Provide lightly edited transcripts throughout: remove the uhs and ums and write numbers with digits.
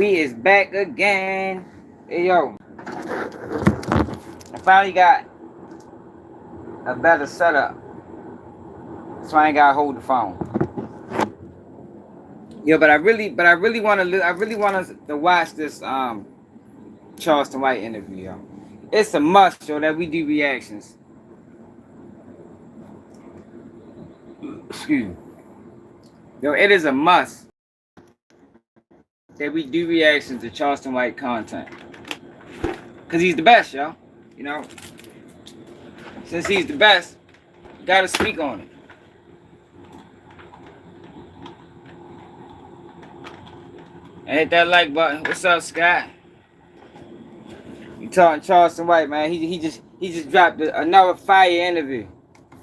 We is back again. Hey yo, I finally got a better setup, so I ain't gotta hold the phone. Yo, but I really want to, I really want us to watch this Charleston White interview, yo. It's a must, yo, that we do reactions. Excuse me, yo. It is a must that we do reactions to Charleston White content, cause he's the best, yo. You know, since he's the best, you gotta speak on it. And hit that like button. What's up, Scott? You talking Charleston White, man? He just dropped another fire interview.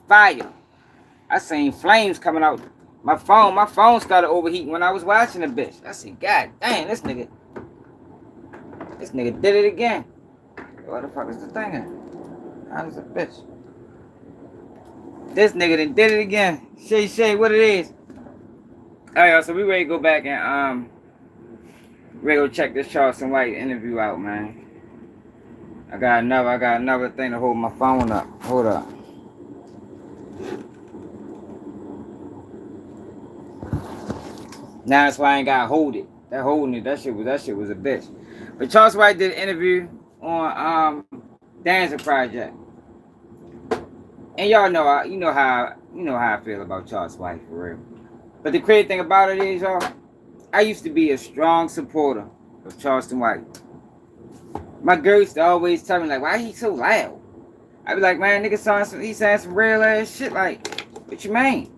Fire. I seen flames coming out. My phone started overheating when I was watching the bitch. I said, God damn, this nigga did it again. What the fuck is the thing at? How is a bitch? This nigga done did it again. Shay, what it is? Alright, y'all, so we ready to go back and ready to go check this Charleston White interview out, man. I got another thing to hold my phone up. Hold up. Now that's why I ain't gotta hold it. That shit was a bitch. But Charles White did an interview on Danza project. And y'all know you know how I feel about Charles White for real. But the crazy thing about it is, y'all, I used to be a strong supporter of Charleston White. My girl used to always tell me, like, why he so loud? I be like, man, nigga he saying some real ass shit, like, what you mean?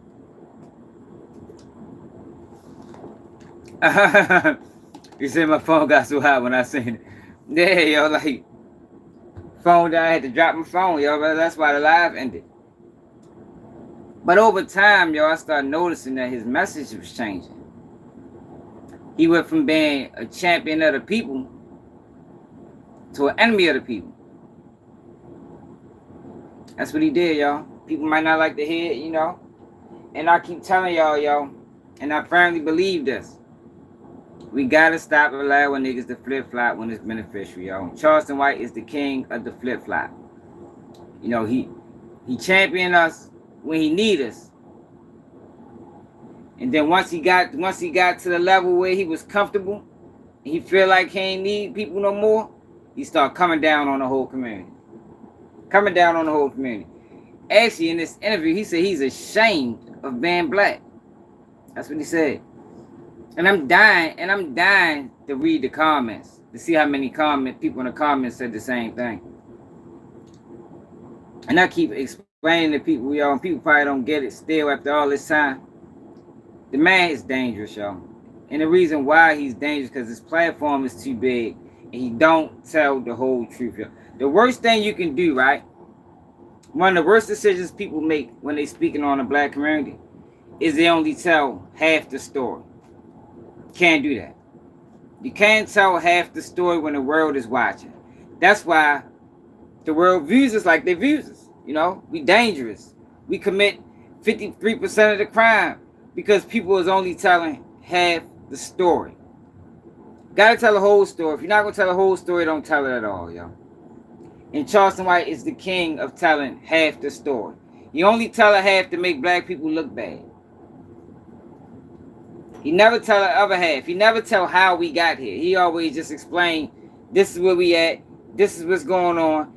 You said my phone got so hot when I seen it. Yeah, yo, like, phone down, I had to drop my phone, yo, but that's why the live ended. But over time, yo, I started noticing that his message was changing. He went from being a champion of the people to an enemy of the people. That's what he did, y'all. People might not like to hear it, you know. And I keep telling y'all, yo, and I firmly believe this. We gotta stop allowing niggas to flip-flop when it's beneficial, yo. Charleston White is the king of the flip-flop. You know, he championed us when he need us. And then once he got to the level where he was comfortable, and he feel like he ain't need people no more, he start coming down on the whole community. Actually, in this interview, he said he's ashamed of being black. That's what he said. And I'm dying to read the comments to see how many people in the comments said the same thing. And I keep explaining to people, y'all, and people probably don't get it still after all this time. The man is dangerous, y'all. And the reason why he's dangerous because his platform is too big and he don't tell the whole truth, y'all. The worst thing you can do, right? One of the worst decisions people make when they speaking on the black community is they only tell half the story. Can't do that. You can't tell half the story when the world is watching. That's why the world views us like they views us. You know, we dangerous. We commit 53% of the crime because people is only telling half the story. Gotta tell the whole story. If you're not gonna tell the whole story, don't tell it at all, yo. And Charleston White is the king of telling half the story. You only tell a half to make black people look bad. He never tell the other half. He never tell how we got here. He always just explain, this is where we at, this is what's going on.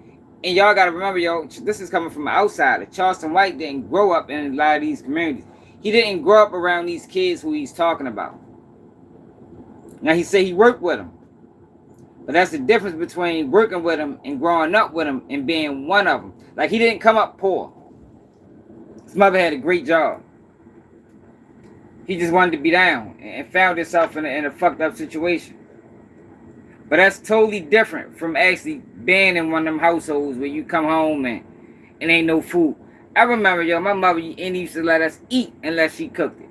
And y'all gotta remember, yo, this is coming from an outsider. Charleston White didn't grow up in a lot of these communities. He didn't grow up around these kids who he's talking about. Now he said he worked with them. But that's the difference between working with them and growing up with them and being one of them. Like, he didn't come up poor. His mother had a great job. He just wanted to be down and found himself in a fucked up situation. But that's totally different from actually being in one of them households where you come home and ain't no food. I remember, yo, my mother ain't used to let us eat unless she cooked it.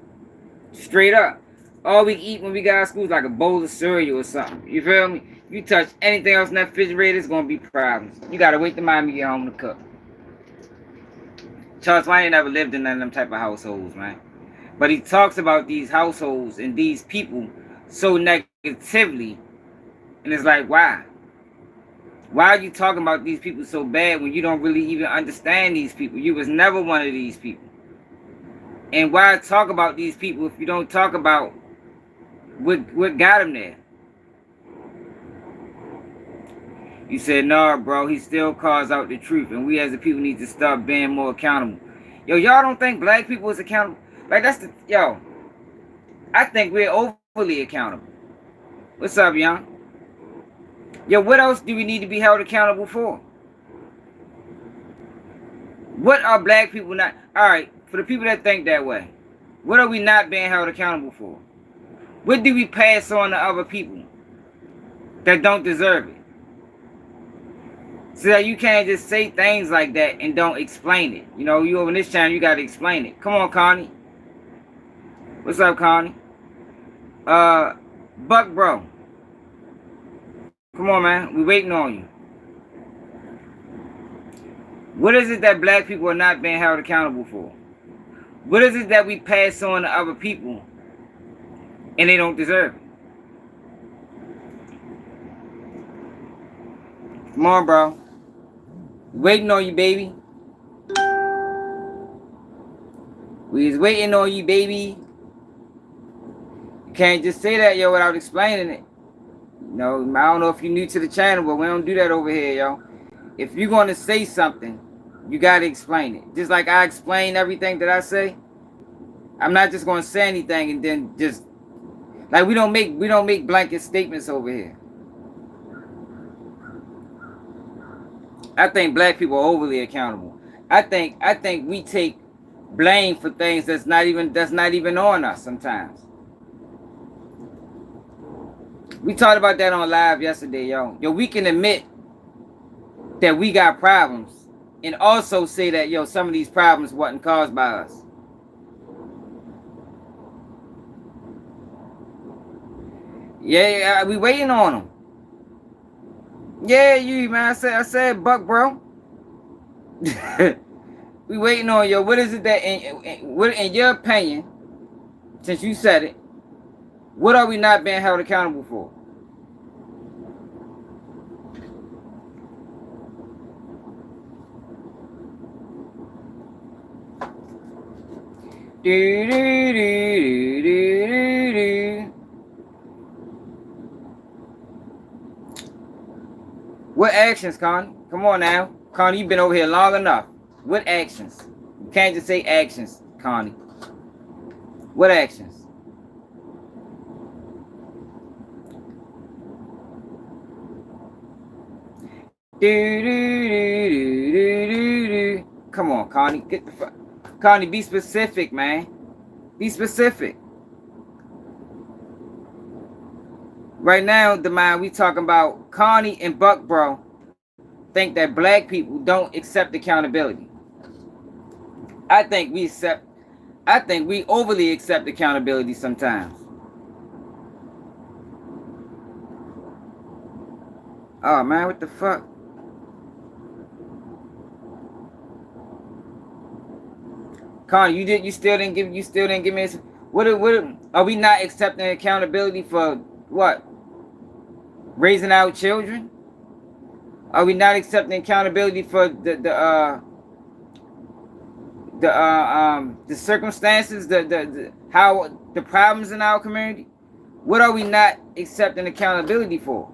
Straight up. All we eat when we got out of school is like a bowl of cereal or something. You feel me? You touch anything else in that refrigerator, it's going to be problems. You got to wait till mommy get home to cook. Charles White ain't never lived in none of them type of households, man. But he talks about these households and these people so negatively, and it's like, why? Why are you talking about these people so bad when you don't really even understand these people? You was never one of these people. And why talk about these people if you don't talk about what got them there? You said, no, bro, he still calls out the truth, and we as a people need to start being more accountable. Yo, y'all don't think black people is accountable? Like, that's the, yo, I think we're overly accountable. What's up, young? Yo, what else do we need to be held accountable for? What are black people not? All right, for the people that think that way, what are we not being held accountable for? What do we pass on to other people that don't deserve it? So that you can't just say things like that and don't explain it. You know, you over this channel, you got to explain it. Come on, Connie. What's up, Connie? Buck Bro. Come on, man. We waiting on you. What is it that black people are not being held accountable for? What is it that we pass on to other people and they don't deserve it? Come on, bro. Waiting on you, baby. We is waiting on you, baby. You can't just say that, yo, without explaining it. No, I don't know if you're new to the channel, but we don't do that over here, yo. If you're going to say something, you got to explain it. Just like I explain everything that I say. I'm not just going to say anything and then just... Like, we don't make blanket statements over here. I think black people are overly accountable. I think we take blame for things that's not even on us sometimes. We talked about that on live yesterday, yo. Yo, we can admit that we got problems and also say that, yo, some of these problems wasn't caused by us. Yeah, we waiting on them. Yeah, you, man. I said, Buck, bro. We waiting on you. What is it that, in your opinion, since you said it, what are we not being held accountable for? Do, do, do, do, do, do. What actions, Connie? Come on now. Connie, you've been over here long enough. What actions? You can't just say actions, Connie. What actions? Do, do, do, do, do, do. Come on, Connie. Get the fuck. Connie, be specific, man. Be specific. Right now, the mind we talking about Connie and Buck Bro think that black people don't accept accountability. I think we overly accept accountability sometimes. Oh man, what the fuck? Connie, you still didn't give me what are we not accepting accountability for what? Raising our children? Are we not accepting accountability for the circumstances, how the problems in our community? What are we not accepting accountability for?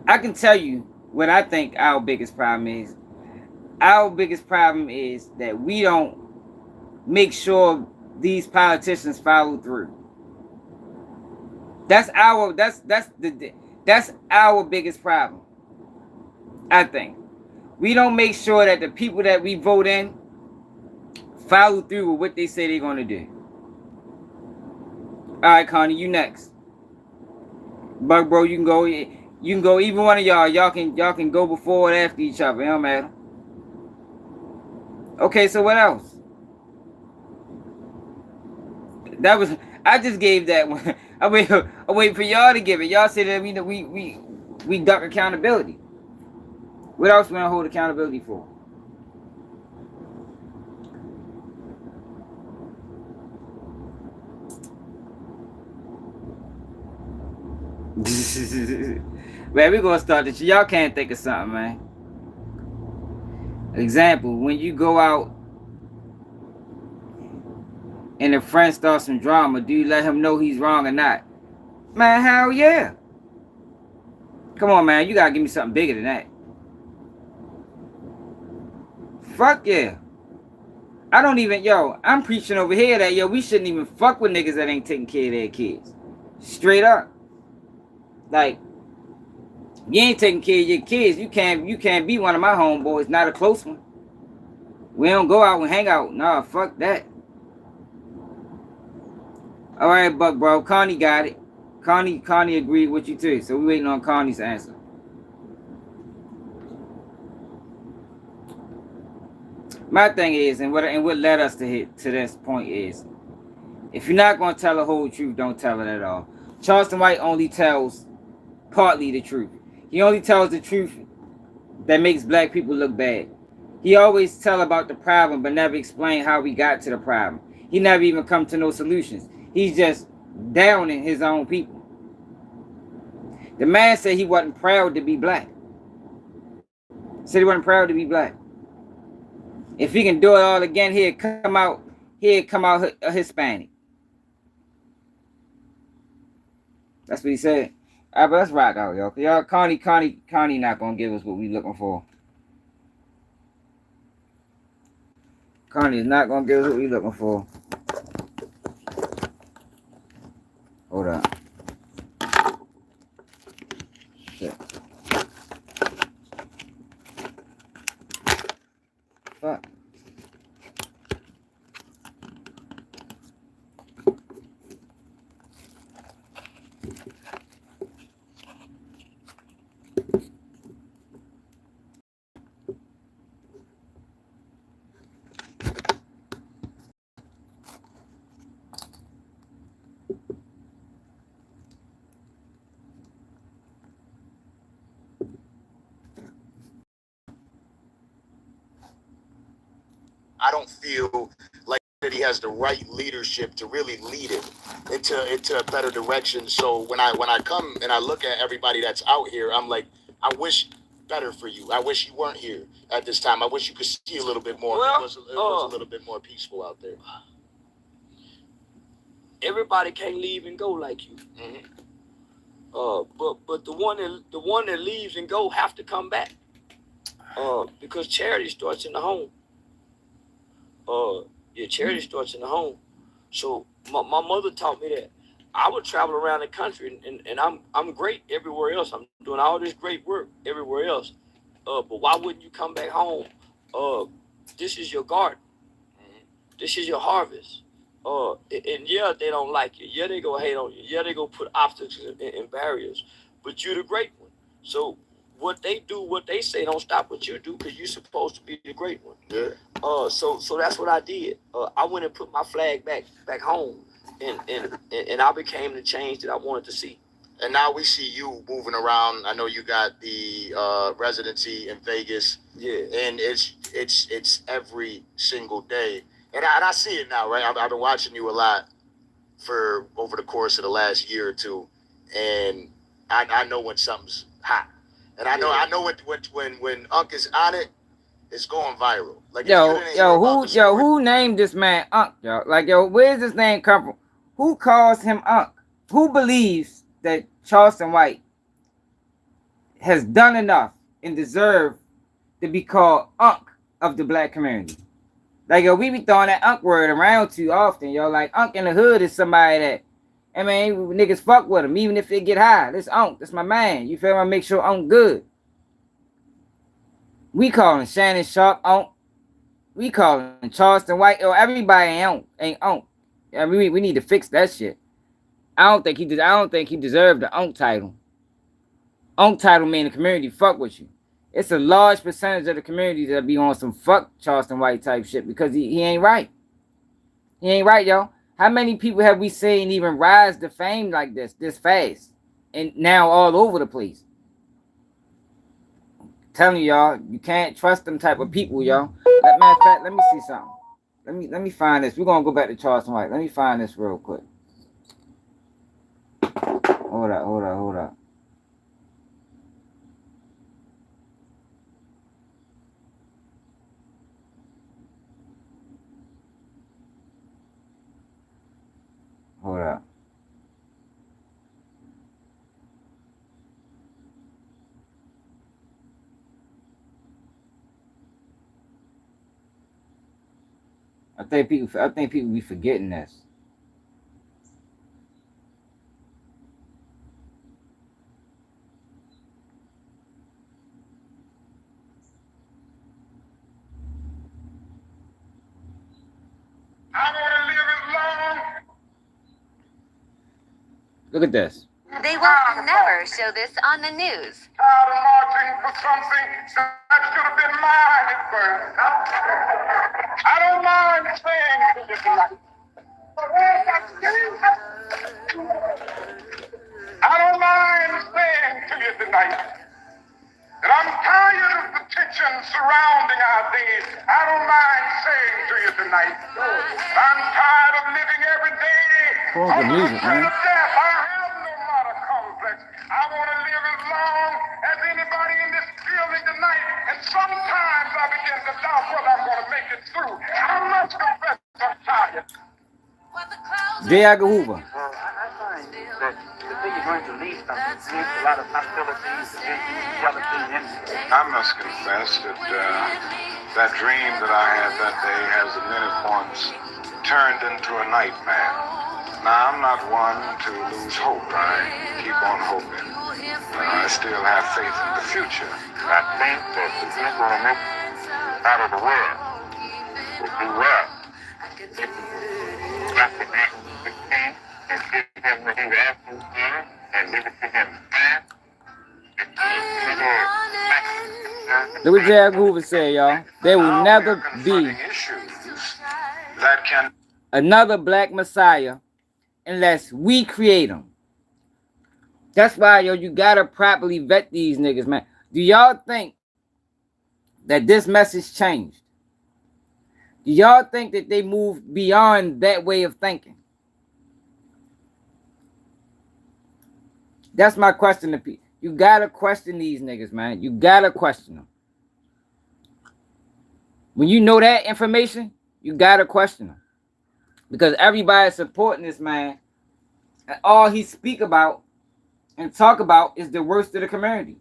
I can tell you what I think our biggest problem is. Our biggest problem is that we don't make sure these politicians follow through. That's our biggest problem. I think we don't make sure that the people that we vote in follow through with what they say they're going to do. All right, Connie, you next. Buck Bro, you can go. You can go. Even one of y'all can go before and after each other. It don't matter. Okay, so what else? That was, I just gave that one. I wait for y'all to give it. Y'all say that we duck accountability. What else we gonna hold accountability for? Man, we gonna start this. Y'all can't think of something, man. Example, when you go out and a friend starts some drama, do you let him know he's wrong or not? Man, hell yeah. Come on, man. You gotta give me something bigger than that. Fuck yeah. I don't even, I'm preaching over here that, we shouldn't even fuck with niggas that ain't taking care of their kids. Straight up. Like, you ain't taking care of your kids. You can't be one of my homeboys, not a close one. We don't go out and hang out. Nah, fuck that. All right, Buck, bro. Connie got it. Connie agreed with you too. So we waiting on Connie's answer. My thing is, and what led us to this point is, if you're not gonna tell the whole truth, don't tell it at all. Charleston White only tells partly the truth. He only tells the truth that makes black people look bad. He always tell about the problem, but never explain how we got to the problem. He never even come to no solutions. He's just downing his own people. The man said he wasn't proud to be black. Said he wasn't proud to be black. If he can do it all again, he'd come out a Hispanic. That's what he said. All right, but let's rock out, y'all. Y'all, Connie not gonna give us what we looking for. Connie is not gonna give us what we looking for. Hold up. Shit. Fuck. I don't feel like that he has the right leadership to really lead it into a better direction. So when I come and I look at everybody that's out here, I'm like, I wish better for you. I wish you weren't here at this time. I wish you could see a little bit more. Well, it was a little bit more peaceful out there. Everybody can't leave and go like you. But the one that leaves and go have to come back. Because charity starts in the home. Charity starts in the home. So my mother taught me that. I would travel around the country and I'm great everywhere else. I'm doing all this great work everywhere else. But why wouldn't you come back home? This is your garden. This is your harvest. And yeah, they don't like you. Yeah, they go hate on you. Yeah, they go put obstacles and barriers. But you're the great one. So what they do, what they say, don't stop what you do, because you're supposed to be the great one. Yeah. So that's what I did. I went and put my flag back home, and I became the change that I wanted to see. And now we see you moving around. I know you got the residency in Vegas. Yeah. And it's every single day. And I see it now, right? I've been watching you a lot for over the course of the last year or two, and I know when something's hot, and I know when Unc is on it, it's going viral. Like who named this man Unc, yo? Like, where's this name come from? Who calls him Unc? Who believes that Charleston White has done enough and deserved to be called Unc of the black community? Like, we be throwing that Unc word around too often, yo. Like, Unc in the hood is somebody that, I mean, niggas fuck with him, even if they get high. This Unc, this my man. You feel me? I make sure Unc good. We calling Shannon Sharp Unc. We calling Charleston White. Yo, everybody ain't Unc. I mean, we need to fix that shit. I don't think he deserved the Unc title. Unc title mean the community fuck with you. It's a large percentage of the community that be on some fuck Charleston White type shit because he ain't right. He ain't right, yo. How many people have we seen even rise to fame like this fast? And now all over the place. I'm telling y'all, you can't trust them type of people, yo. Matter of fact, let me see something. Let me find this. We're gonna go back to Charleston White. Let me find this real quick. Hold up. I think people be forgetting this. I want to live as long. Look at this. They will never show this on the news. Tired of marching for something that should have been mine at first. I don't mind saying to you tonight. I don't mind saying to you tonight that I'm tired of the tension surrounding our days. I don't mind saying to you tonight, I'm tired of living every day Cool, the under the music, threat man. of death. I have no matter complex. I want to live as long as anybody in this building tonight. And sometimes I begin to doubt whether I'm going to make it through. I must confess I'm tired. J. Edgar Hoover. I find that the thing you're going to leave something leaves a lot of hostilities, division, jealousy, envy. I must confess that that dream that I had that day has at many points turned into a nightmare. Now, I'm not one to lose hope. I keep on hoping. I still have faith in the future. I think that the people in this part of the world will do well. Got to act the king and give him what he's asking for and give it to him fast. Look what J. Edgar Hoover said, y'all. There will Now never we're be confronting issues that can another black messiah unless we create them. That's why, yo, you gotta properly vet these niggas, man. Do y'all think that this message changed? Do y'all think that they moved beyond that way of thinking? That's my question to people. You gotta question these niggas, man. You gotta question them. When you know that information, you gotta question them. Because everybody's supporting this man. And all he speak about and talk about is the worst of the community.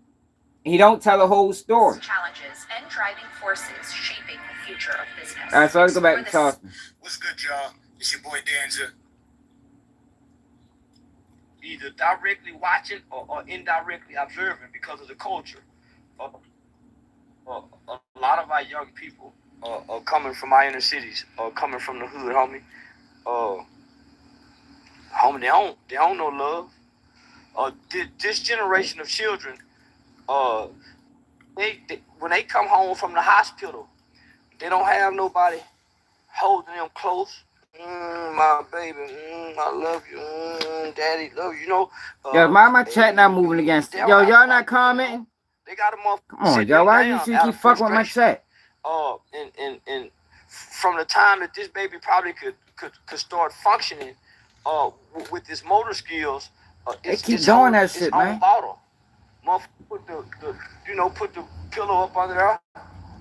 He don't tell a whole story. Challenges and driving forces shaping the future of business. All right, so let's go back to Charleston. What's good, y'all? It's your boy Danza. Either directly watching or indirectly observing because of the culture. A lot of our young people are coming from our inner cities, coming from the hood, homie. Homie, they don't know love. This generation of children, they when they come home from the hospital, they don't have nobody holding them close. My baby, I love you, daddy, love you. You know. Yo, my chat not moving against. Yo, y'all not commenting? They got a motherfucker. Come on, y'all. Why you keep fucking with my chat? And from the time that this baby probably could start functioning, with his motor skills, They keep doing that shit, man. Bottle. Motherfucker put put the pillow up under there,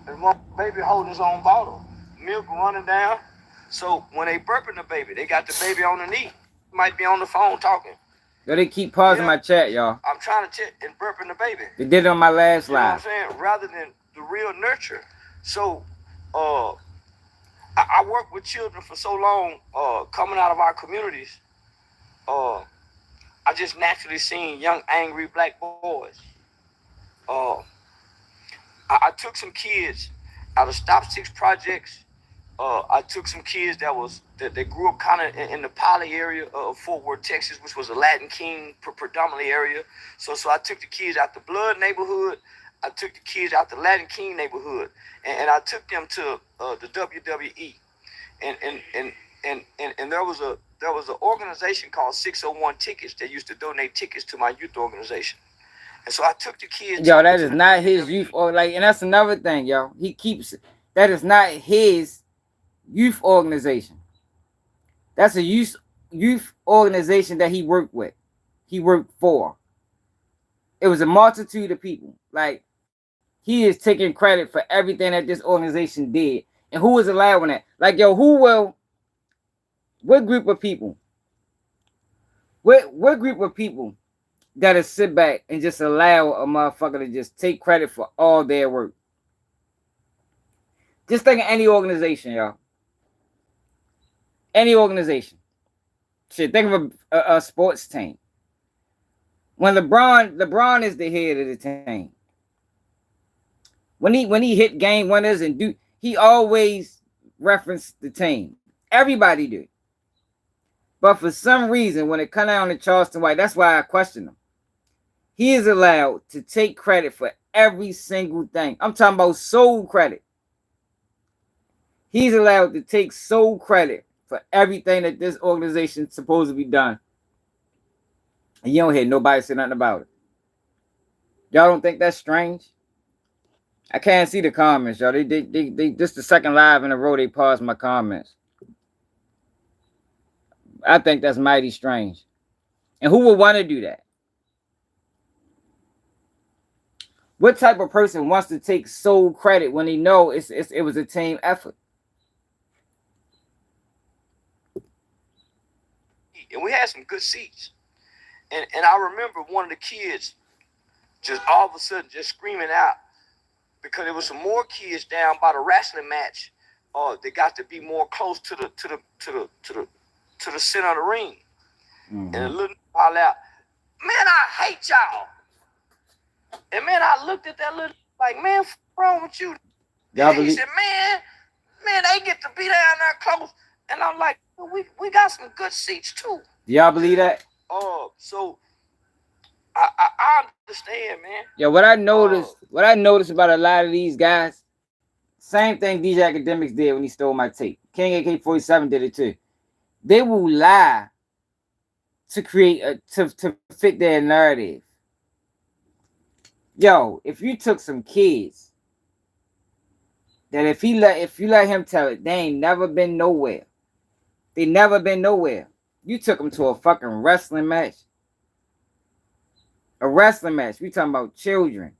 and baby holding his own bottle, milk running down. So when they burping the baby, they got the baby on the knee. Might be on the phone talking. Yo, they keep pausing my chat, y'all. I'm trying to check and burping the baby. They did it on my last You know what I'm live. saying? Rather than the real nurture. So, I work with children for so long, coming out of our communities. I just naturally seen young, angry black boys. I took some kids out of Stop Six projects. I took some kids that grew up kind of in the Poly area of Fort Worth, Texas, which was a Latin King predominantly area. So I took the kids out the Blood neighborhood. I took the kids out the Latin King neighborhood, and I took them to the WWE. And there was an organization called 601 Tickets that used to donate tickets to my youth organization. And so I took the kids. Yo, that is not his youth, or like, and that's another thing, yo. He keeps that is not his youth organization. That's a youth organization that he worked with. He worked for. It was a multitude of people. Like, he is taking credit for everything that this organization did. And who is allowing that? Like, yo, what group of people? What group of people gotta sit back and just allow a motherfucker to just take credit for all their work? Just think of any organization, y'all. Any organization. Shit, think of a sports team. When LeBron is the head of the team. When he hit game winners and he always referenced the team. Everybody do. But for some reason, when it come down to Charleston White, that's why I question him. He is allowed to take credit for every single thing. I'm talking about sole credit. He's allowed to take sole credit for everything that this organization is supposed to be done. And you don't hear nobody say nothing about it. Y'all don't think that's strange? I can't see the comments, y'all. They just the second live in a row they paused my comments. I think that's mighty strange. And who would want to do that? What type of person wants to take sole credit when they know it was a team effort? And we had some good seats. And I remember one of the kids just all of a sudden just screaming out because there was some more kids down by the wrestling match. They got to be more close to the center of the ring. Mm-hmm. And a little while out, man, I hate y'all. And man, I looked at that little like, man, what's wrong with you? And he said, man, they get to be down there close. And I'm like, we got some good seats too. Do y'all believe that? So I understand, man. Yeah, what I noticed about a lot of these guys, same thing DJ Academics did when he stole my tape. King AK-47 did it too. They will lie to create to fit their narrative. Yo, if you took some kids that if you let him tell it, they ain't never been nowhere. They never been nowhere. You took them to a fucking wrestling match. A wrestling match. We talking about children.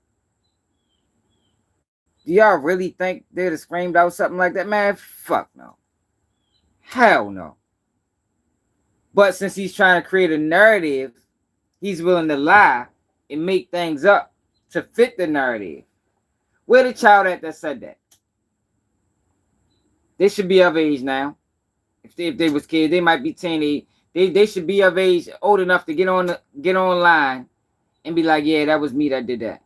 Do y'all really think they'd have screamed out something like that? Man, fuck no. Hell no. But since he's trying to create a narrative, he's willing to lie and make things up to fit the narrative. Where the child at that said that? They should be of age now. If they was kids, they might be 10. They should be of age, old enough to get online and be like, yeah, that was me that did that.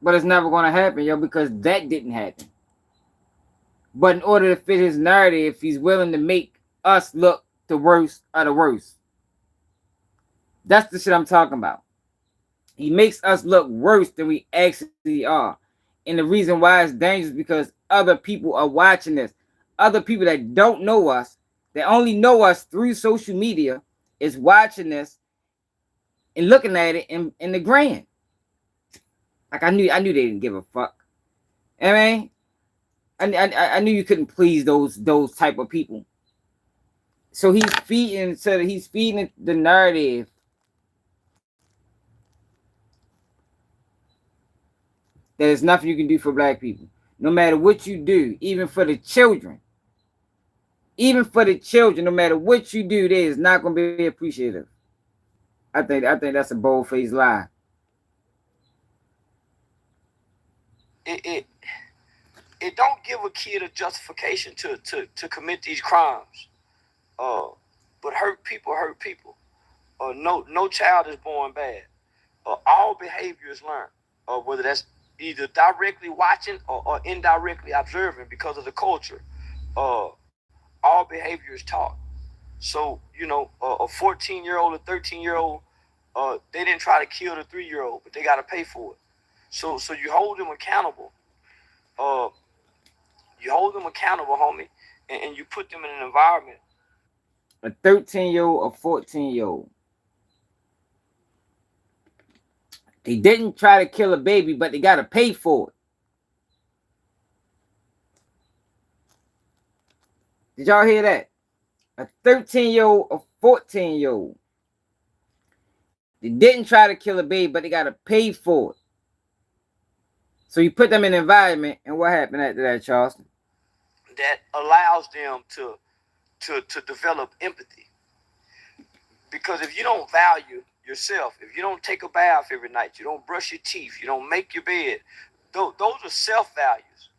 But it's never gonna happen, yo, because that didn't happen. But in order to fit his narrative, he's willing to make us look the worst of the worst. That's the shit I'm talking about. He makes us look worse than we actually are. And the reason why it's dangerous is because other people are watching this. Other people that don't know us, that only know us through social media, is watching this and looking at it in the grand. Like I knew they didn't give a fuck. I mean, I knew you couldn't please those type of people. So he's feeding the narrative that there's nothing you can do for black people. No matter what you do, even for the children. Even for the children, no matter what you do, they is not going to be appreciative. I think that's a bold-faced lie. It don't give a kid a justification to commit these crimes. But hurt people. No child is born bad. All behavior is learned. Whether that's either directly watching or indirectly observing because of the culture. All behavior is taught. So, a 14-year-old, a 13-year-old, they didn't try to kill the 3-year-old, but they got to pay for it. So you hold them accountable. You hold them accountable, homie, and you put them in an environment. A 13-year-old, a 14-year-old. They didn't try to kill a baby, but they got to pay for it. Did y'all hear that? A 13-year-old, a 14-year-old. They didn't try to kill a baby, but they got to pay for it. So you put them in an environment, and what happened after that, Charleston? That allows them to develop empathy. Because if you don't value yourself, if you don't take a bath every night, you don't brush your teeth, you don't make your bed, those are self-values.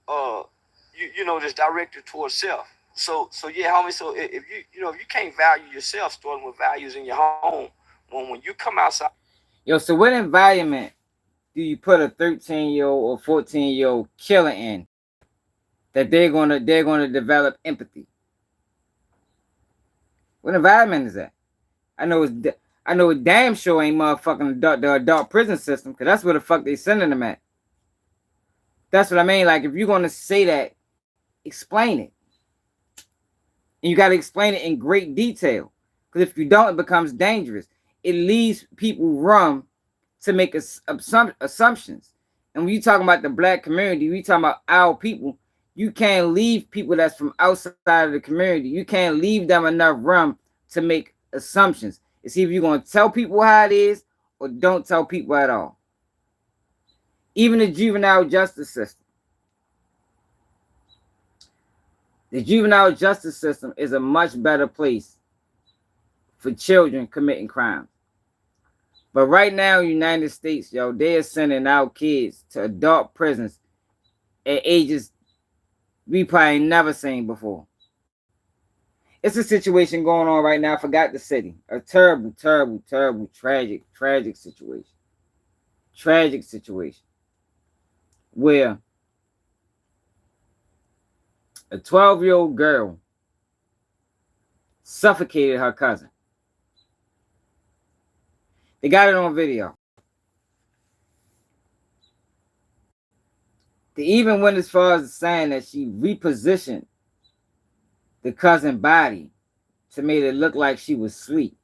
Just directed towards self. So yeah, homie. So if if you can't value yourself, starting with values in your home, when you come outside. Yo, so what environment do you put a 13-year-old or 14-year-old killer in that they're gonna develop empathy? What environment is that? I know it damn sure ain't motherfucking the adult prison system, because that's where the fuck they sending them at. That's what I mean. Like, if you're gonna say that, explain it. And you gotta explain it in great detail. Because if you don't, it becomes dangerous. It leaves people room to make assumptions. And when you talking about the black community, we talking about our people, you can't leave people that's from outside of the community. You can't leave them enough room to make assumptions. It's either you're going to tell people how it is or don't tell people at all. Even the juvenile justice system. The juvenile justice system is a much better place for children committing crimes. But right now in the United States, yo, they are sending out kids to adult prisons at ages we probably never seen before. It's a situation going on right now. I forgot the city. A terrible, terrible, terrible, tragic situation. Tragic situation. Where a 12-year-old girl suffocated her cousin. They got it on video. They even went as far as saying that she repositioned the cousin's body to make it look like she was asleep.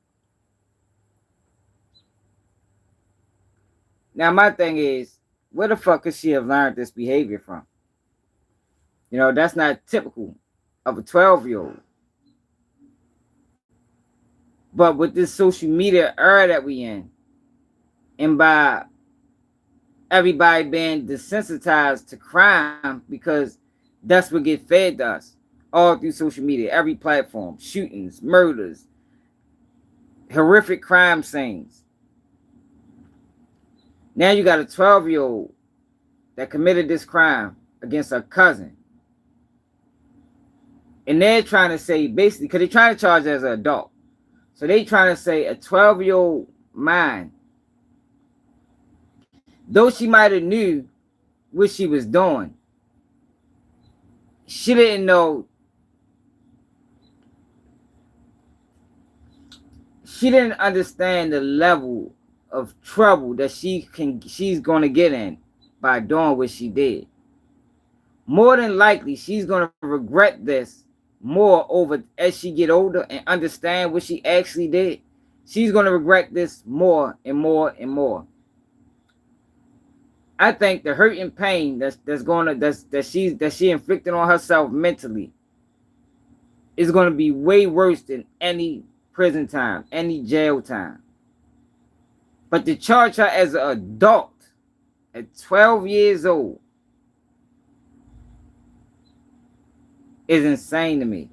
Now, my thing is, where the fuck could she have learned this behavior from? You know, that's not typical of a 12-year-old. But with this social media era that we in, and by everybody being desensitized to crime, because that's what get fed to us all through social media, every platform, shootings, murders, horrific crime scenes. Now you got a 12-year-old that committed this crime against her cousin. And they're trying to say, basically, because they're trying to charge her as an adult. So they trying to say a 12-year-old mind, though she might have knew what she was doing, she didn't know. She didn't understand the level of trouble that she's gonna get in by doing what she did. More than likely, she's gonna regret this more over as she get older and understand what she actually did. She's gonna regret this more and more and more. I think the hurt and pain that she inflicted on herself mentally is gonna be way worse than any prison time, any jail time. But to charge her as an adult at 12 years old is insane to me.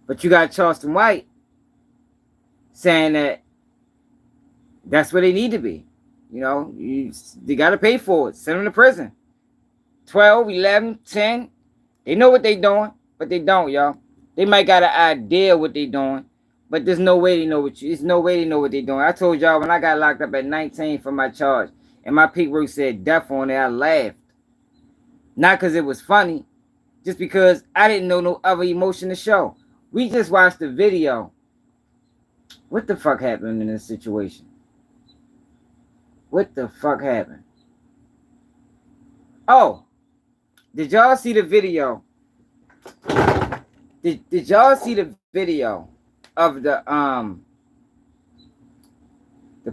But you got Charleston White saying that that's where they need to be. You know, they got to pay for it. Send them to prison. 12, 11, 10. They know what they doing, but they don't, y'all. They might got an idea what they doing, but there's no way they know there's no way they know what they doing. I told y'all when I got locked up at 19 for my charge, and my paperwork said death on it, I laughed. Not because it was funny, just because I didn't know no other emotion to show. We just watched the video. What the fuck happened in this situation? What the fuck happened? Oh, did y'all see the video? Did y'all see the video of the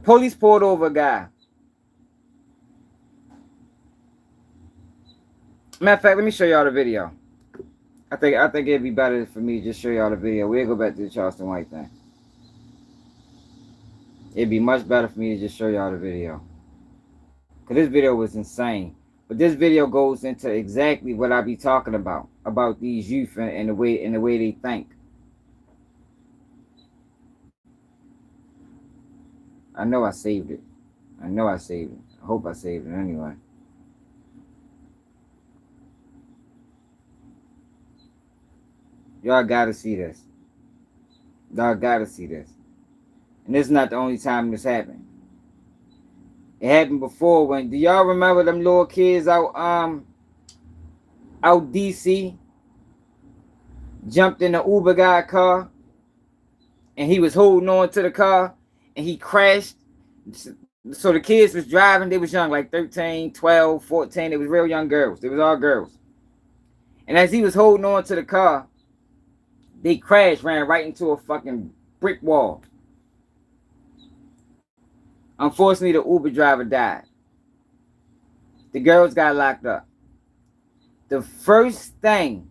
police pulled over a guy? Matter of fact, let me show y'all the video. I think it'd be better for me to just show y'all the video. We'll go back to the Charleston White thing. It'd be much better for me to just show y'all the video. Because this video was insane. But this video goes into exactly what I be talking about these youth and the way they think. I know I saved it. I hope I saved it anyway. Y'all gotta see this. Y'all gotta see this. And this is not the only time this happened. It happened before when, do y'all remember them little kids out DC? Jumped in the Uber guy car and he was holding on to the car and he crashed. So the kids was driving, they was young, like 13, 12, 14. They was real young girls. They was all girls. And as he was holding on to the car, they crashed, ran right into a fucking brick wall. Unfortunately, the Uber driver died. The girls got locked up. The first thing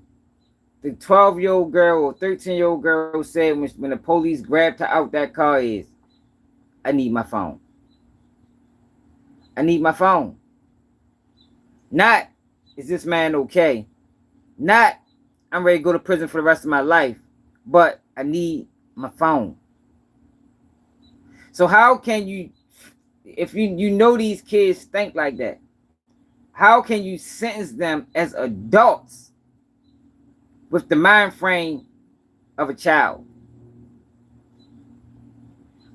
the 12-year-old girl or 13-year-old girl said when the police grabbed her out that car is, I need my phone. I need my phone. Not, is this man okay? Not, I'm ready to go to prison for the rest of my life. But I need my phone. So how can you, if you know these kids think like that, how can you sentence them as adults with the mind frame of a child?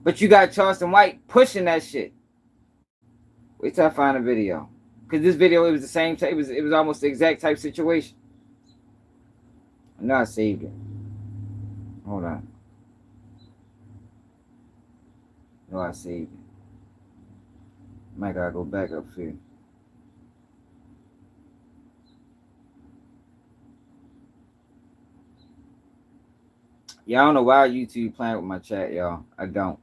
But you got Charleston White pushing that shit. Wait till I find a video. Because this video, it was the same type, it was almost the exact type situation. I know I saved it. Hold on. No, I saved it. Might gotta go back up here. Yeah, I don't know why YouTube playing with my chat, y'all. I don't.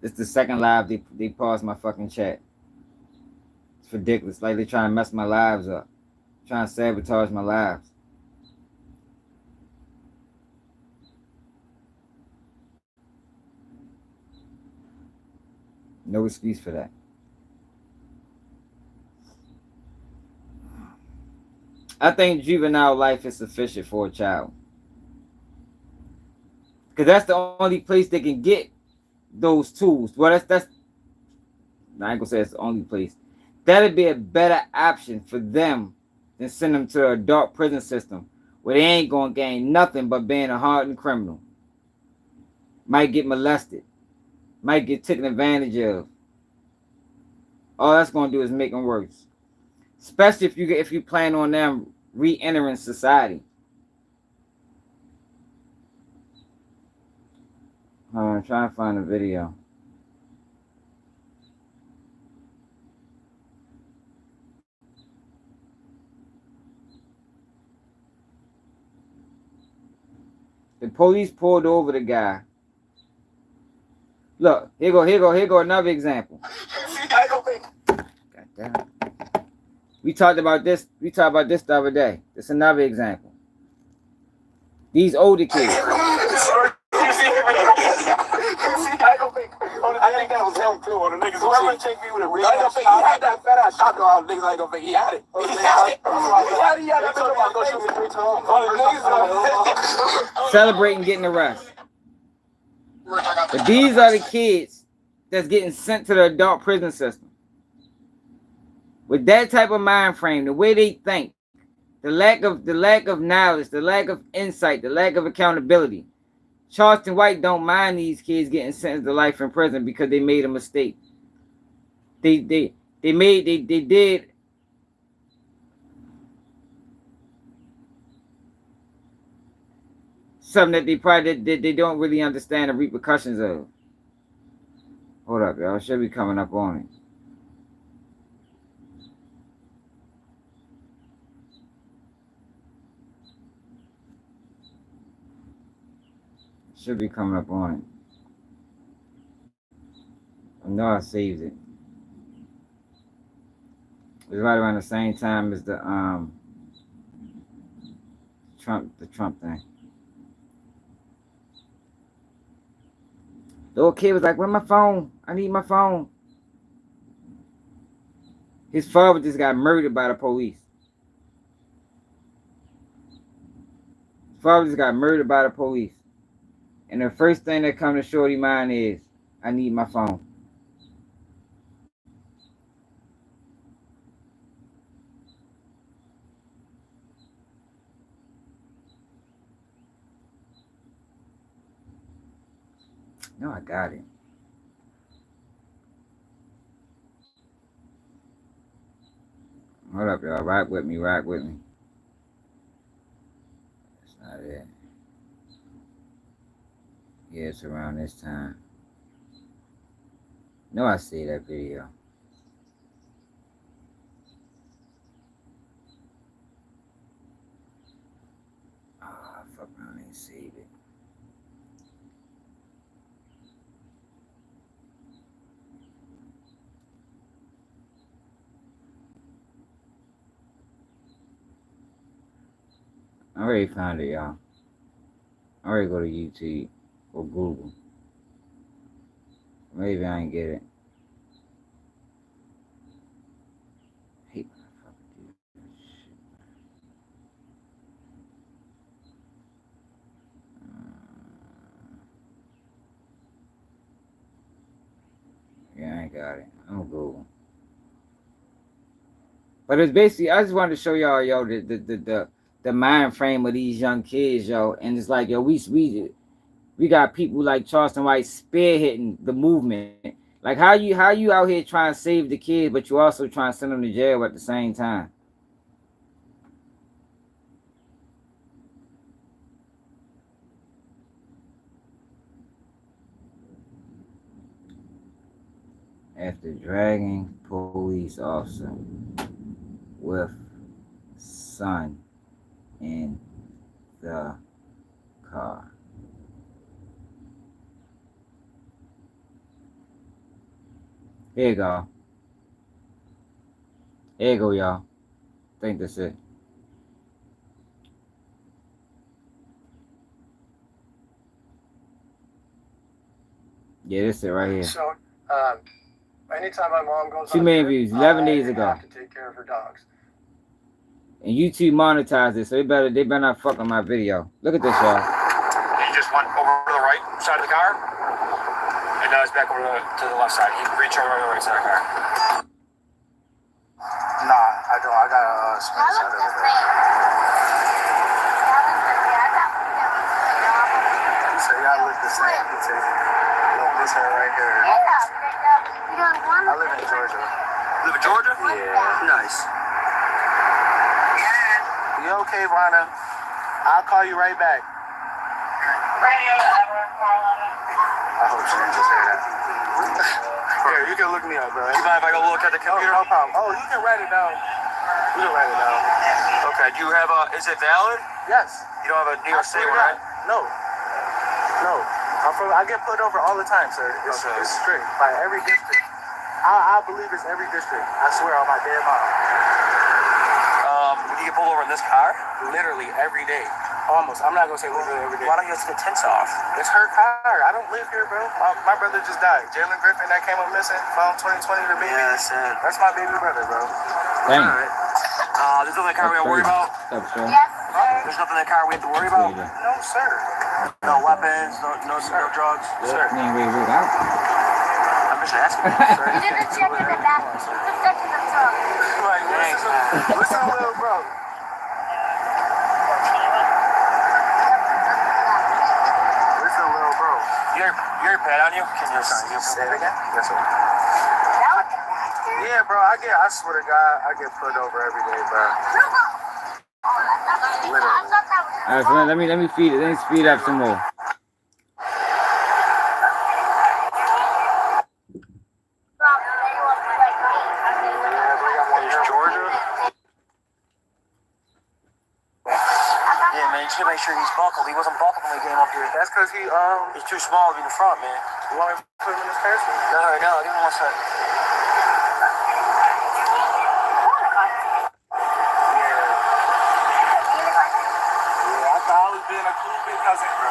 It's the second live they paused my fucking chat. It's ridiculous. Like they trying to mess my lives up. Trying to sabotage my lives. No excuse for that. I think juvenile life is sufficient for a child. Because that's the only place they can get those tools. Well, that's I ain't gonna say it's the only place. That'd be a better option for them than send them to an adult prison system where they ain't gonna gain nothing but being a hardened criminal. Might get molested. Might get taken advantage of. All that's gonna do is make them worse. Especially if you plan on them re-entering society. I'm trying to find a video. The police pulled over the guy. Look, here go another example. God damn it. We talked about this the other day. It's another example. These older kids. I think that was him too. On the niggas whoever take me with a real he had that fat ass shot all niggas ain't gonna think he had it. He had it. Celebrating getting arrested. But these are the kids that's getting sent to the adult prison system. With that type of mind frame, the way they think, the lack of knowledge, the lack of insight, the lack of accountability. Charleston White don't mind these kids getting sentenced to life in prison because they made a mistake. They did something that they probably they don't really understand the repercussions of. Hold up, y'all. Should be coming up on it. Should be coming up on it. I know I saved it. It was right around the same time as the Trump thing. The little kid was like, "Where's my phone? I need my phone." His father just got murdered by the police. His father just got murdered by the police. And the first thing that comes to Shorty's mind is, I need my phone. No, I got it. Hold up, y'all. Rock with me. Rock with me. That's not it. Yeah, it's around this time. No, I see that video. Oh, fuck around and save it. I already found it, y'all. I already go to YouTube or Google. Maybe I ain't get it. I hate when I fucking do that shit. Yeah, I ain't got it. I'm Google. But it's basically, I just wanted to show y'all, yo, the mind frame of these young kids, yo, and it's like, yo, we got people like Charleston White spearheading the movement. Like how you out here trying to save the kids, but you also trying to send them to jail at the same time. After dragging police officer with son in the car. Here you go. Here you go, y'all. I think that's it. Yeah, this it right here. So, anytime my mom goes 2 million views, 11 days ago. I have to take care of her dogs. And YouTube monetized it, so they better not fuck on my video. Look at this, y'all. He just went over to the right side of the car, and now he's back over to the left side. He reached over to the right side of the car. Nah, I don't. I got a spin side over there. He said, y'all look the same. He said, look, this hair right here. I live in Georgia. You live in Georgia? Yeah. Nice. You okay, Vonna? I'll call you right back. I hope she didn't just hear that. Here, you can look me up, bro. You mind if I go look at the computer? No problem. Oh, you can write it down. You can write it down. Okay, do you have a, is it valid? Yes. You don't have a New York State one, right? No. No. I get put over all the time, sir. It's strict by every district. I believe it's every district. I swear on my dead mom. Would you get pulled over in this car? Literally every day. Almost. I'm not gonna say literally every day. Why don't you get the tints off? It's her car. I don't live here, bro. My brother just died. Jalen Griffin that came up missing. Found 2020 the baby. Yeah, that's it. That's my baby brother, bro. Dang. All right. There's nothing in the car we have to worry about. What's up, sir? There's nothing in the car we have to worry about. No, sir. No weapons. No drugs. Sir. Wait. I'm just asking. Sir. You didn't check in the back. You check in the trunk. Like, listen, little bro. Listen, little bro. Your pad on you? Can you say it again? Yes, sir. Yeah, bro. I swear to God, I get put over every day, bro. Literally. All right, so let me feed it. Let me speed up some more. Make sure he's buckled. He wasn't buckled when we came up here. That's because he's too small to be in the front, man. You want me to put him in his car seat? No, give him 1 sec. Yeah, I thought I was being a cool big cousin, bro.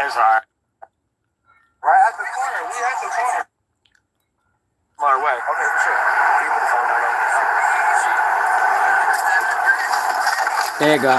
It's alright. Right at the corner. We at the corner. Far away. Okay, for sure. You put the phone down. There you go.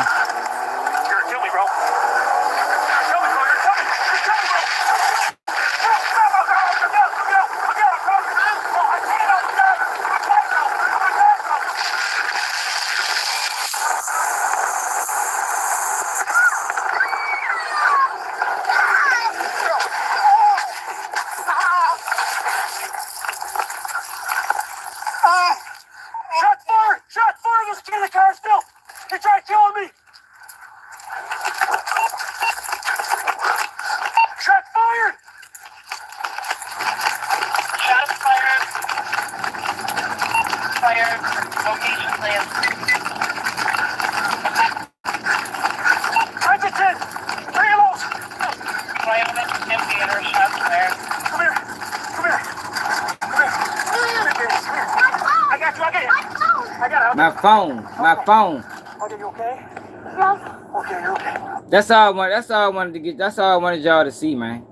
My phone. Okay, you okay? Yes. Okay, you're okay. That's all I wanted to get. That's all I wanted y'all to see, man.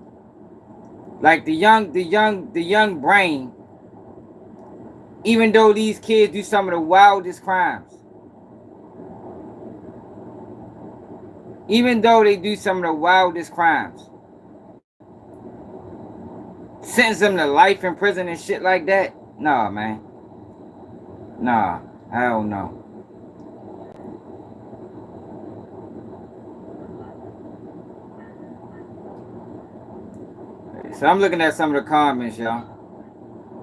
Like the young brain. Even though these kids do some of the wildest crimes. Even though they do some of the wildest crimes. Sentence them to life in prison and shit like that. Nah, man. Nah, hell no. So I'm looking at some of the comments, y'all.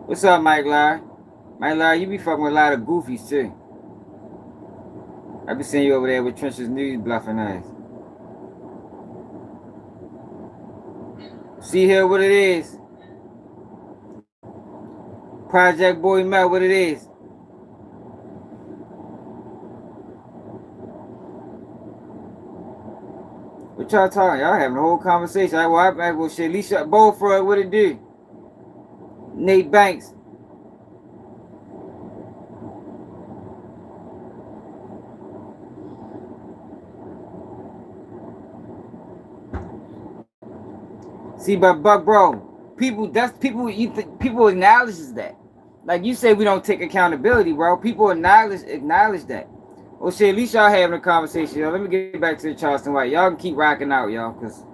What's up, Mike Larry? Mike Larry, you be fucking with a lot of goofies too. I be seeing you over there with Trench's News bluffing ass. See here what it is. Project Boy Mel, what it is. What y'all talking? Y'all having a whole conversation. Well, shit, at least both for it, what it do? Nate Banks. See, but bro, people acknowledges that. Like you say, we don't take accountability, bro. People acknowledge that. Well, shit, at least y'all having a conversation, yo. Let me get back to the Charleston White. Y'all can keep rocking out, y'all, cause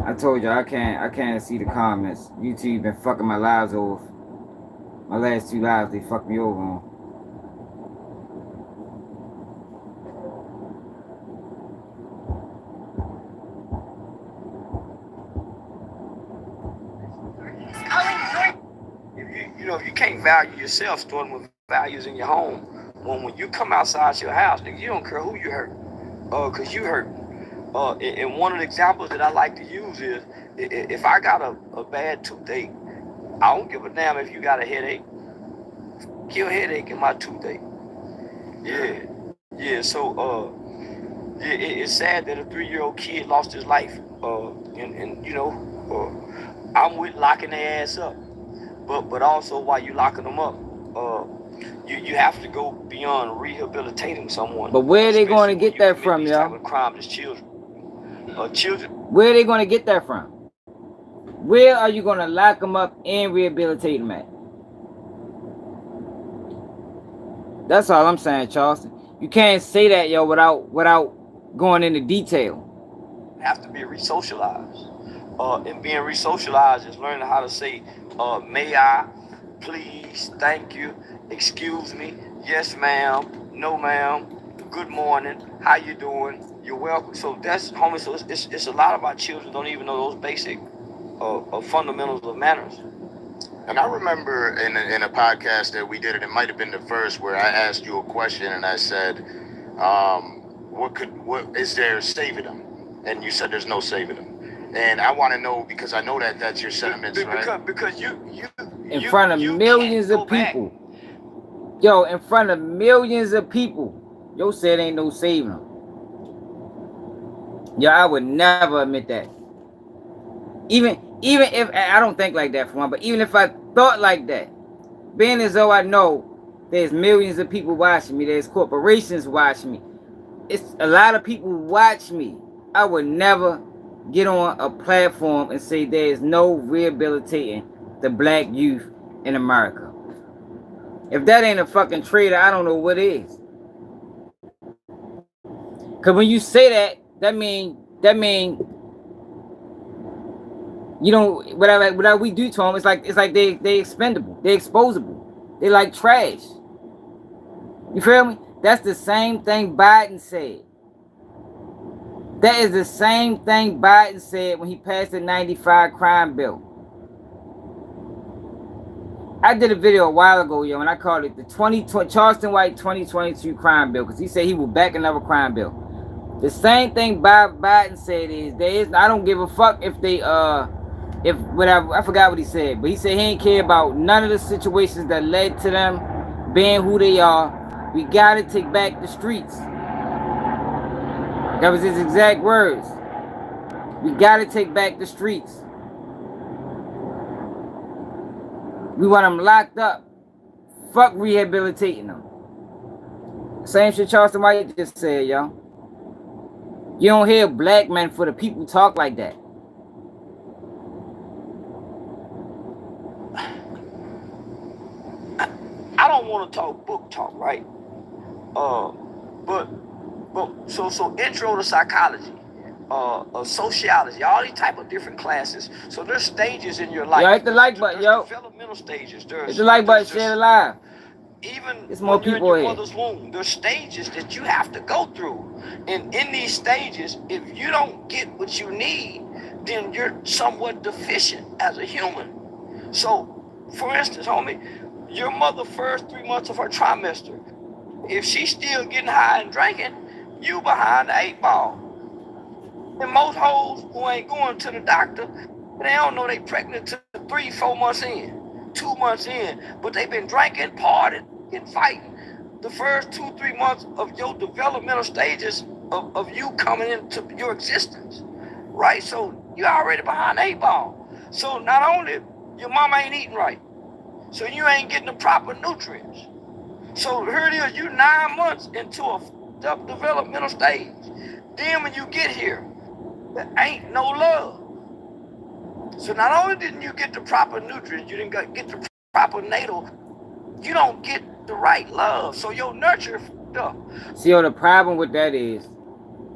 I told y'all I can't see the comments. YouTube been fucking my lives over. My last 2 lives, they fucked me over on. If you can't value yourself, starting with values in your home. When you come outside your house, nigga, you don't care who you hurt, cause you hurt. And one of the examples that I like to use is if I got a bad toothache, I don't give a damn if you got a headache. Your headache and my toothache. Yeah. So it's sad that a 3-year-old kid lost his life. And you know, I'm with locking their ass up. But also while you locking them up, you have to go beyond rehabilitating someone. But where are they going to get that from, y'all? Crime as children. Where are they going to get that from? Where are you going to lock them up and rehabilitate them at? That's all I'm saying, Charleston. You can't say that, yo, without going into detail. Have to be re-socialized. And being re-socialized is learning how to say, may I, please, thank you, excuse me, yes ma'am, no ma'am, good morning, how you doing, you're welcome. So that's, homie, so it's a lot of our children don't even know those basic fundamentals of manners. And I remember in a podcast that we did, it might have been the first, where I asked you a question and I said, what is there saving them? And you said there's no saving them. And I want to know, because I know that's your sentiments, right? Because you in front of millions of people. Yo, in front of millions of people. Yo said ain't no saving them. Yo, I would never admit that. Even if, I don't think like that for one, but even if I thought like that, being as though I know there's millions of people watching me, there's corporations watching me, it's a lot of people watch me, I would never get on a platform and say there is no rehabilitating the black youth in America. If that ain't a fucking traitor, I don't know what is. Cause when you say that mean you know whatever we do to them, it's like they expendable, they exposable, they like trash. You feel me? That's the same thing Biden said. That is the same thing Biden said when he passed the 95 crime bill. I did a video a while ago, yo, and I called it the Charleston White 2022 crime bill, because he said he will back another crime bill. The same thing Biden said is I don't give a fuck if they if whatever, I forgot what he said, but he said he ain't care about none of the situations that led to them being who they are. We gotta take back the streets. That was his exact words. We gotta take back the streets. We want them locked up. Fuck rehabilitating them. Same shit Charleston White just said, yo. You don't hear black men for the people talk like that. I don't want to talk book talk, right? But so intro to psychology, sociology, all these type of different classes. So there's stages in your life. Yo, hit the like button, yo. Developmental stages. Hit the like button, share it live. Even There's more when you're in people your here. mother's womb, there's stages that you have to go through. And in these stages, if you don't get what you need, then you're somewhat deficient as a human. So, for instance, homie, your mother first 3 months of her trimester, if she's still getting high and drinking, you behind the 8 ball. And most hoes who ain't going to the doctor, they don't know they pregnant to 3-4 months in, 2 months in, but they've been drinking, partying, and fighting the first 2-3 months of your developmental stages of you coming into your existence, right? So you're already behind the 8 ball. So not only your mama ain't eating right, so you ain't getting the proper nutrients. So here it is, you 9 months into a up developmental stage. Then when you get here, there ain't no love. So not only didn't you get the proper nutrients, you didn't get the proper natal, you don't get the right love. So your nurture f***ed up. See, yo, the problem with that is,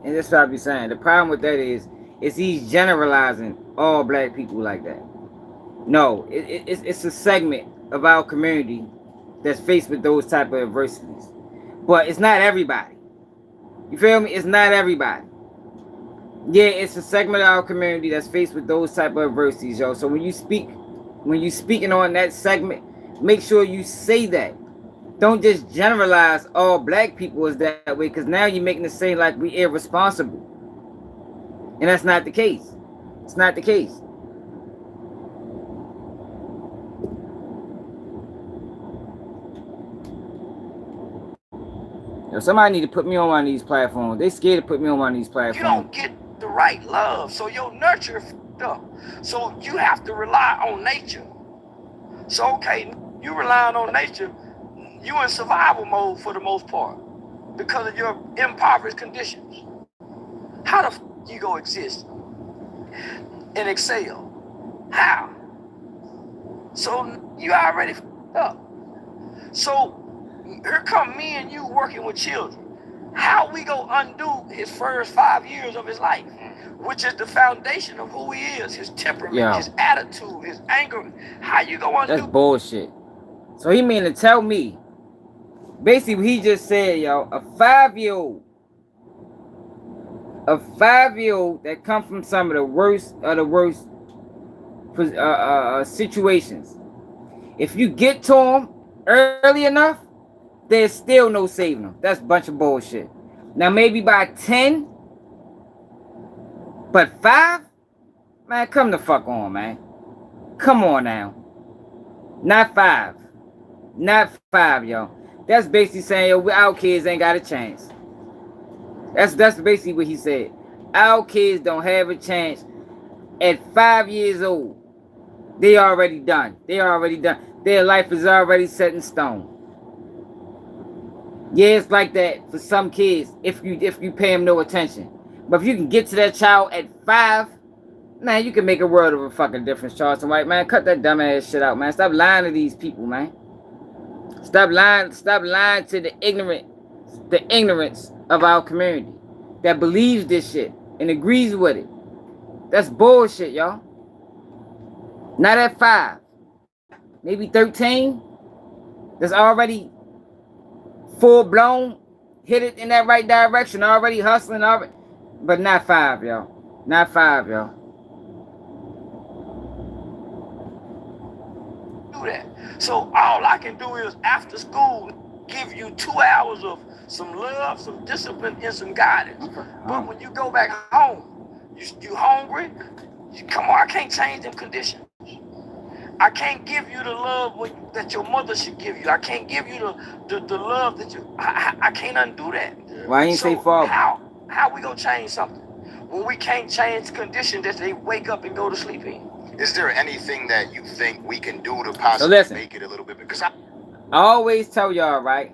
and that's what I be saying, the problem with that is he's generalizing all black people like that. No, it's a segment of our community that's faced with those type of adversities. But it's not everybody. You feel me? It's not everybody. Yeah, it's a segment of our community that's faced with those type of adversities, yo. So when you speaking on that segment, make sure you say that. Don't just generalize all black people as that way, because now you're making it seem like we irresponsible. And that's not the case. It's not the case. Yo, somebody need to put me on one of these platforms. They scared to put me on one of these platforms. You don't get the right love, so your nurture f***ed up. So you have to rely on nature. So okay, you relying on nature, you in survival mode for the most part because of your impoverished conditions. How the f*** you go exist and excel? How? So you already f***ed up. So here come me and you working with children. How we go undo his first 5 years of his life, which is the foundation of who he is, his temperament, his attitude, his anger. How you go undo? That's bullshit. So he mean to tell me, basically what he just said, yo, a 5-year-old that come from some of the worst situations, if you get to him early enough, there's still no saving them. That's a bunch of bullshit. Now maybe by 10, but 5? Man, come the fuck on, man. Come on now. Not 5. Not 5, yo. That's basically saying, yo, our kids ain't got a chance. That's basically what he said. Our kids don't have a chance. At 5 years old, they already done. They already done. Their life is already set in stone. Yeah, it's like that for some kids if you pay them no attention. But if you can get to that child at 5, man, you can make a world of a fucking difference, Charleston White, man. Cut that dumb ass shit out, man. Stop lying to these people, man. Stop lying to the ignorance of our community that believes this shit and agrees with it. That's bullshit, y'all. Not at 5. Maybe 13. That's already full blown, hit it in that right direction, already hustling, already, but not 5, y'all. Not 5, y'all. Do that. So all I can do is after school give you 2 hours of some love, some discipline, and some guidance. But when you go back home, you hungry. Come on, I can't change them conditions. I can't give you the love that your mother should give you. I can't give you the love that you. I can't undo that. Why ain't say father? How we gonna change something when we can't change conditions that they wake up and go to sleep in? Is there anything that you think we can do to possibly make it a little bit? Because I always tell y'all, right?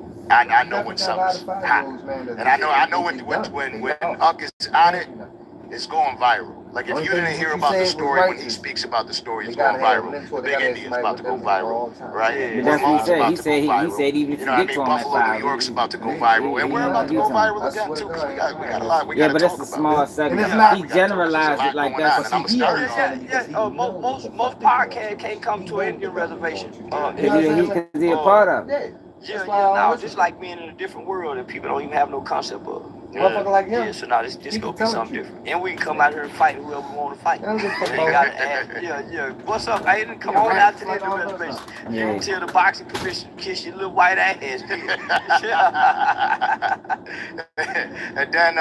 I know when something's hot, and I know when Uck is on it, it's going viral. Like if you didn't hear about the story when he speaks about the story, it's going viral. The Big Indian's about to go viral, right? But that's what he said. He said even if You you know what I get mean? to him at Buffalo, New 5, York's about to go viral, and we're about to go viral again too, because we got a lot. We yeah, got but to that's talk a about. small segment. He generalized it like that. And I'm starting on. Most podcasts can't come to an Indian reservation. Because he a part of it. Yeah, now just like being in a different world that people don't even have no concept of. Motherfucker like him. Yeah, so now this gonna be something different. And we can come out here and fight whoever we want to fight. Don't give a fuck You ain't about gotta ask. Yeah. What's up, Aiden? Come on out to the reservation. You can tell the boxing commission kiss your little white ass. And then,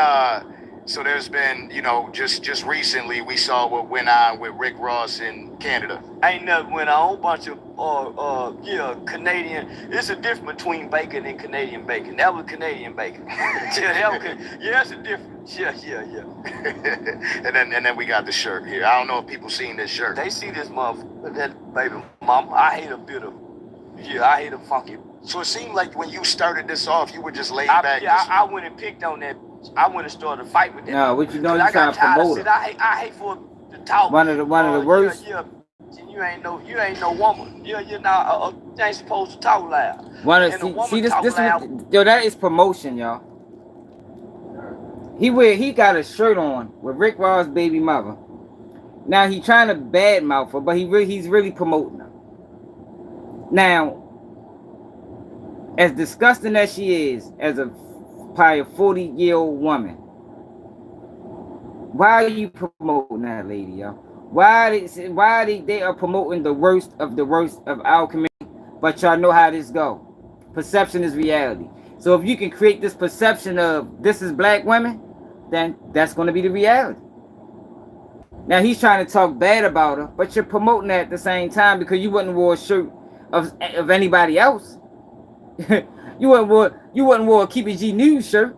so there's been, you know, just recently we saw what went on with Rick Ross in Canada. Ain't nothing went on. A whole bunch of Canadian. It's a difference between bacon and Canadian bacon. That was Canadian bacon. Yeah, it's a difference. Yeah. and then we got the shirt here. I don't know if people seen this shirt. They see this motherfucker, that baby mama. I hate a bit of. Yeah, I hate a funky. So it seemed like when you started this off, you were just laid back. Yeah, I went and picked on that. I went and started a fight with that. No, what you doing? You trying to promote it? I hate for to talk. One of the worst. Yeah. You ain't no woman. You're not. You ain't supposed to talk loud. See this yo, that is promotion, y'all. He got a shirt on with Rick Ross' baby mother. Now he trying to badmouth her, but he's really promoting her. Now, as disgusting as she is, as probably a 40-year-old woman, why are you promoting that lady, y'all? Why they are promoting the worst of our community, but y'all know how this go. Perception is reality. So if you can create this perception of this is black women, then that's going to be the reality. Now he's trying to talk bad about her, but you're promoting that at the same time because you wouldn't wear a shirt of anybody else. you wouldn't wear a Keep It G News shirt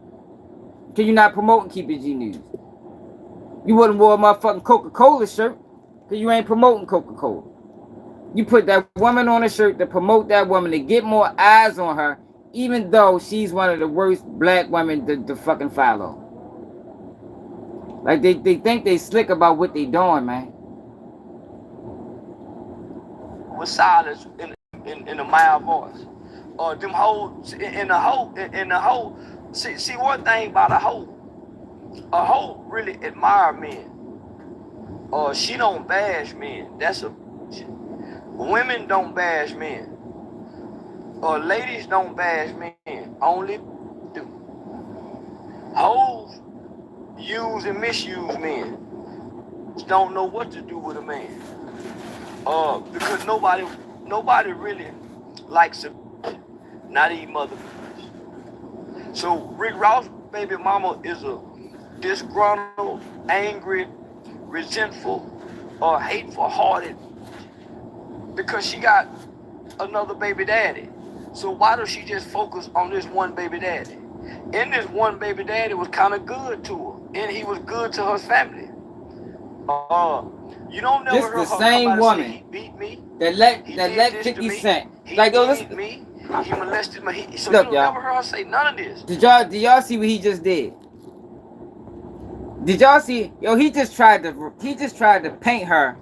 because you're not promoting Keep It G News. You wouldn't wear a motherfucking Coca-Cola shirt because you ain't promoting Coca-Cola. You put that woman on a shirt to promote that woman, to get more eyes on her, even though she's one of the worst black women to fucking follow. Like they think they slick about what they doing, man. With silence in a mild voice. Or them hoes in the hoe. See one thing about a hoe really admire men. She don't bash men. Women don't bash men. Ladies don't bash men. Only do. Hoes use and misuse men. Don't know what to do with a man. Because nobody really likes it. Not even mother. So Rick Ross' baby mama is a disgruntled, angry, resentful, or hateful-hearted because she got another baby daddy. So why does she just focus on this one baby daddy? And this one baby daddy was kind of good to her, and he was good to her family. You don't never hear the same woman say, he beat me. That let 50 Cent. Like, yo, listen. Me. He molested me. So look, you don't never hear her say none of this. Did y'all see what he just did? Did y'all see? Yo, he just tried to paint her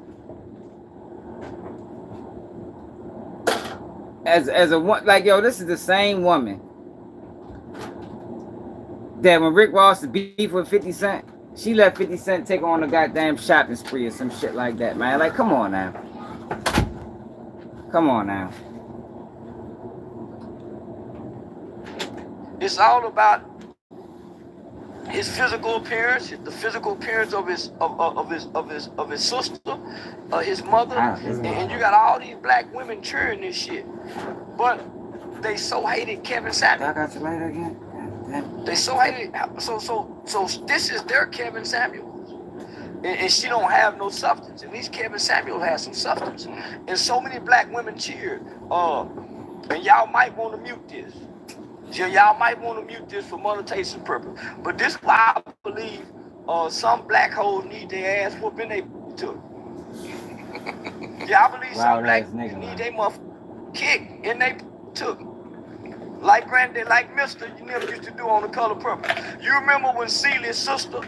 as a one. Like, yo, this is the same woman that when Rick Ross beef with 50 Cent, she let 50 Cent take on a goddamn shopping spree or some shit like that, man. Like, come on now. Come on now. It's all about his physical appearance, the physical appearance of his sister, his mother, and you got all these black women cheering this shit. But they so hated Kevin Samuels. I got you later again. They so hated. So this is their Kevin Samuels, and she don't have no substance. At least Kevin Samuels has some substance, and so many black women cheered. And y'all might want to mute this. Y'all might want to mute this for monetization purpose. But this is why I believe some black hoes need their ass whooping they took. Yeah, I believe some black need their motherfucking kick and they took. Like Granddad, like Mr. You never used to do on The Color Purple. You remember when Celia's sister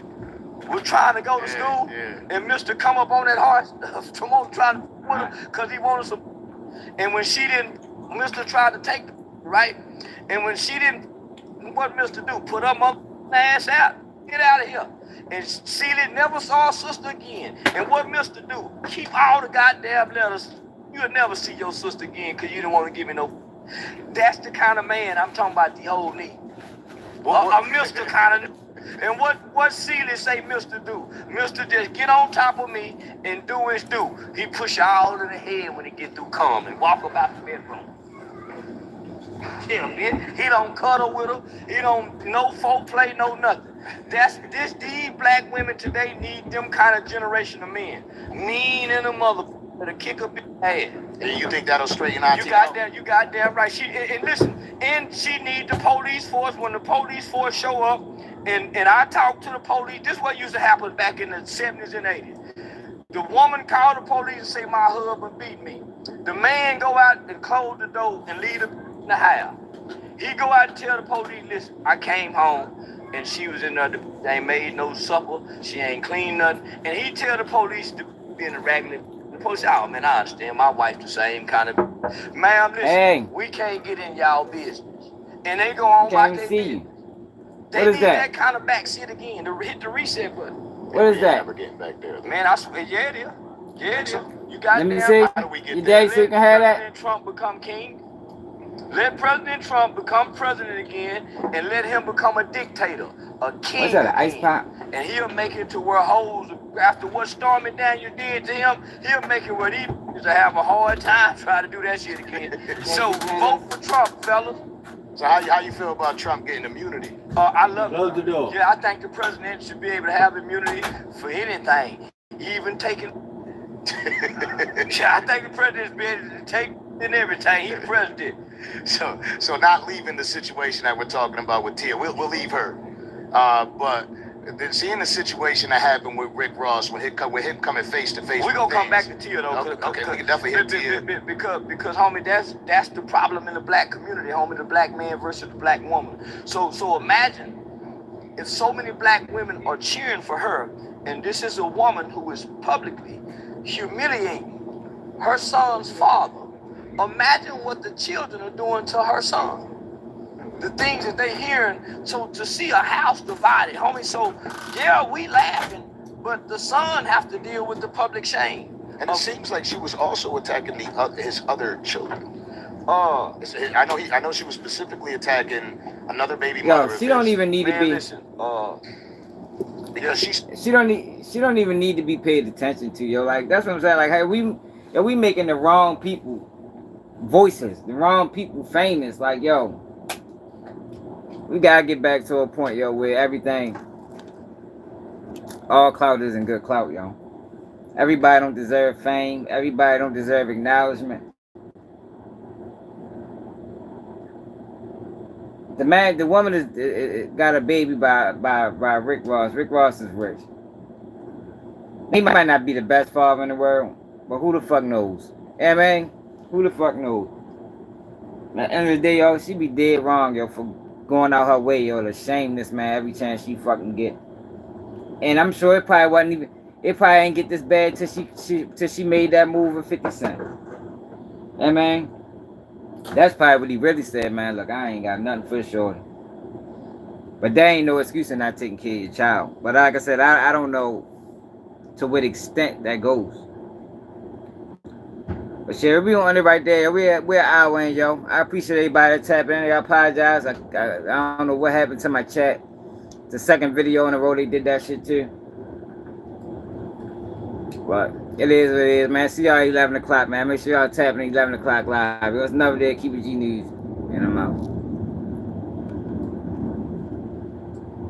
was trying to go to school and Mr. come up on that horse, come on, trying to put her because he wanted some. And when she didn't, Mr. tried to take her, right? And when she didn't, what Mr. do? Put her mother ass out. Get out of here. And Celia never saw her sister again. And what Mr. do? Keep all the goddamn letters. You'll never see your sister again because you didn't want to give me no. That's the kind of man I'm talking about, the old knee. A Mr. kind of. And what Celie say Mr. do? Mr. just get on top of me and do his do. He push you all in the head when he get through come and walk about the bedroom. He don't cuddle with her. He don't no foreplay, no nothing. These black women today need them kind of generation of men. Mean in a mother to kick up his ass. And you think that'll straighten out? You got damn right. And listen, and she need the police force. When the police force show up, and I talk to the police. This is what used to happen back in the 70s and 80s. The woman called the police and say, my husband beat me. The man go out and close the door and leave her in the house. He go out and tell the police, listen, I came home and she was in there, they ain't made no supper, she ain't cleaned nothing. And he tell the police to be in the raggedy. The police say, oh man, I understand, my wife the same kind of. Ma'am, listen, we can't get in y'all business. And they go on watch their business. They need that kind of back shit again, to hit the reset button. What is that? Never getting back there. Man, I swear, yeah it is. Yeah it is. You got Let me see. How do we get Your there? daddy so you can have that? President Trump become king. Let President Trump become president again and let him become a dictator, a king. What's that, an ice pop? And he'll make it to where hoes, after what Stormy Daniels did to him, he'll make it where these to have a hard time trying to do that shit again. So vote for Trump, fellas. So how you feel about Trump getting immunity? I love Close the door. Yeah, I think the president should be able to have immunity for anything, even taking. Yeah, I think the president should be able to take in everything. He's president. So not leaving the situation that we're talking about with Tia, we'll leave her. But seeing the situation that happened with Rick Ross, with him coming face to face. We're gonna come back to Tia though. Okay, we can definitely hit Tia. Because homie, that's the problem in the black community, homie, the black man versus the black woman. So imagine if so many black women are cheering for her, and this is a woman who is publicly humiliating her son's father. Imagine what the children are doing to her son. The things that they're hearing, so to see a house divided, homie. So yeah, we laughing, but the son have to deal with the public shame. And it seems like she was also attacking his other children. I know she was specifically attacking another baby mother. Yo, she don't even need to be. Listen, because she don't even need to be paid attention to, yo. Like that's what I'm saying. Like, hey, we making the wrong people voices, the wrong people famous. Like, yo, we gotta get back to a point, yo, where everything, all clout isn't good clout, yo. Everybody don't deserve fame. Everybody don't deserve acknowledgement. The woman is got a baby by Rick Ross. Rick Ross is rich. He might not be the best father in the world, but who the fuck knows? Yeah, man, who the fuck knows? At the end of the day, yo, she be dead wrong, yo, for going out her way, yo, to shame this man every chance she fucking get. And I'm sure it probably wasn't even. It probably ain't get this bad till she made that move with 50 Cent. Yeah, man. That's probably what he really said, man. Look, I ain't got nothing for sure. But there ain't no excuse in not taking care of your child. But like I said, I don't know to what extent that goes. But shit, we on it right there. We're an hour in, yo. I appreciate everybody that tapped in. I apologize. I don't know what happened to my chat. The second video in a row they did that shit too. But it is what it is, man. See y'all at 11 o'clock, man. Make sure y'all tapping at 11 o'clock live. It was another day. Keep it G News. And I'm out.